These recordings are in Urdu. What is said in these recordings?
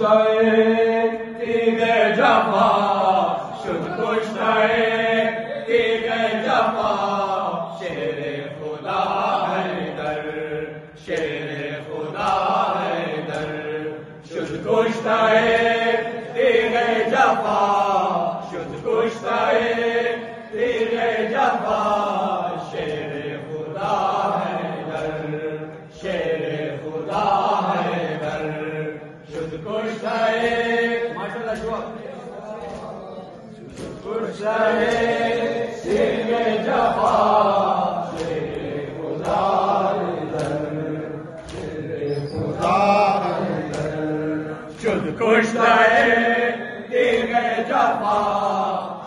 کشته تیغ جفا شد کشته تیغ جفا شیر خدا حیدر شیر خدا حیدر شد کشته تیغ جفا شد کشته تیغ جفا شیر خدا حیدر شیر خدا حیدر شد کشته ماشاءاللہ شوق کشته تیغ جفا شیر خدا حیدر شیر خدا حیدر شد کشته تیغ جفا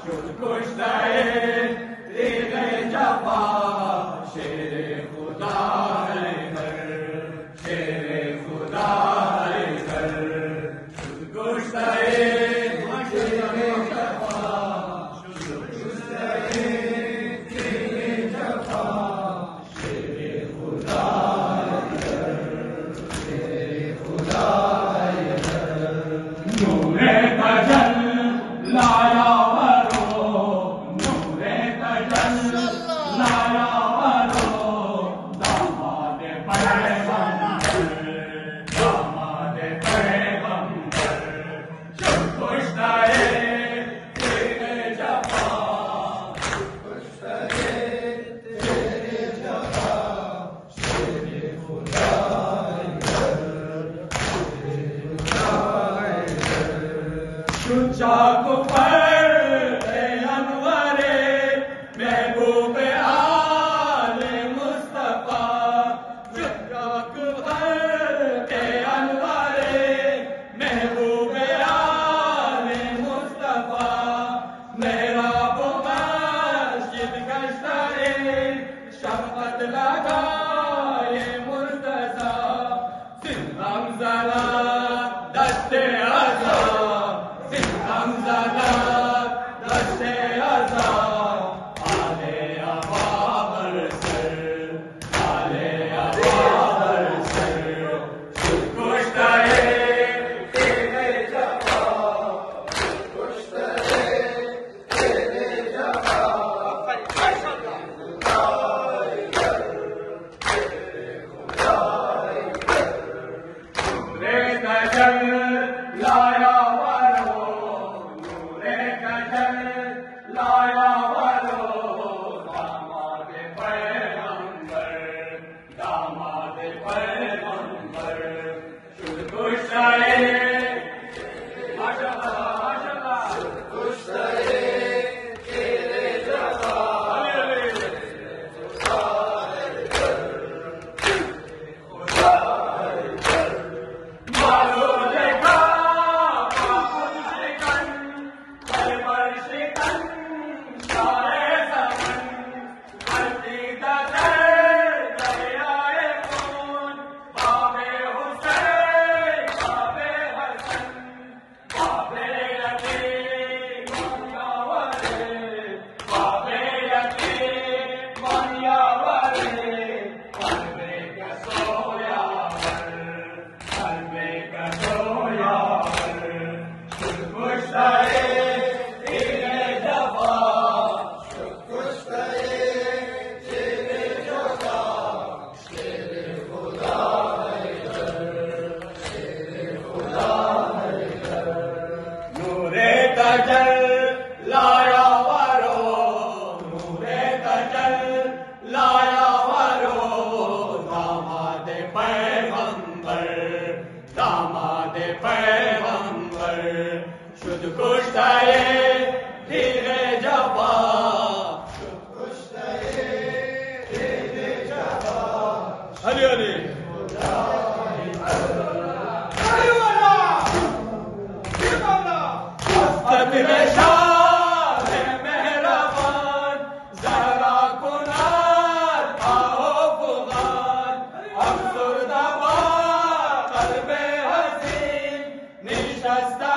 شد کشته تیغ جفا شیر خدا حیدر شیر خدا حیدر شد کشته تیغ جفا شد کشته تیغ جفا شیر خدا حیدر شیر خدا حیدر نور تجل لایا چاک پر انور محبوب آل مصطفیٰ چاک پر انور محبوب آل مصطفیٰ محراب و مسجد گشتہ شفقت لگائے مرتضیٰ سندھم زلا دست عذاب سندھم زلا دست عذاب آلے ابابر سر آلے ابابر سر شد کشته تیغ جفا شد کشته تیغ جفا لایا ورو نور کجل لایا ورو داماد پیغمبر داماد پیغمبر شد کشته ماشاءاللہ ماشاءاللہ شد کشته تیغ جفا لایا ورو نور تجل لایا ورو داماد پیغمبر داماد پیغمبر شد کشته تیغ جفا شد کشته تیغ جفا علی علی شاہ مہربان زہرا کنار آہو فغان افسردہ با قلب حسین نشستہ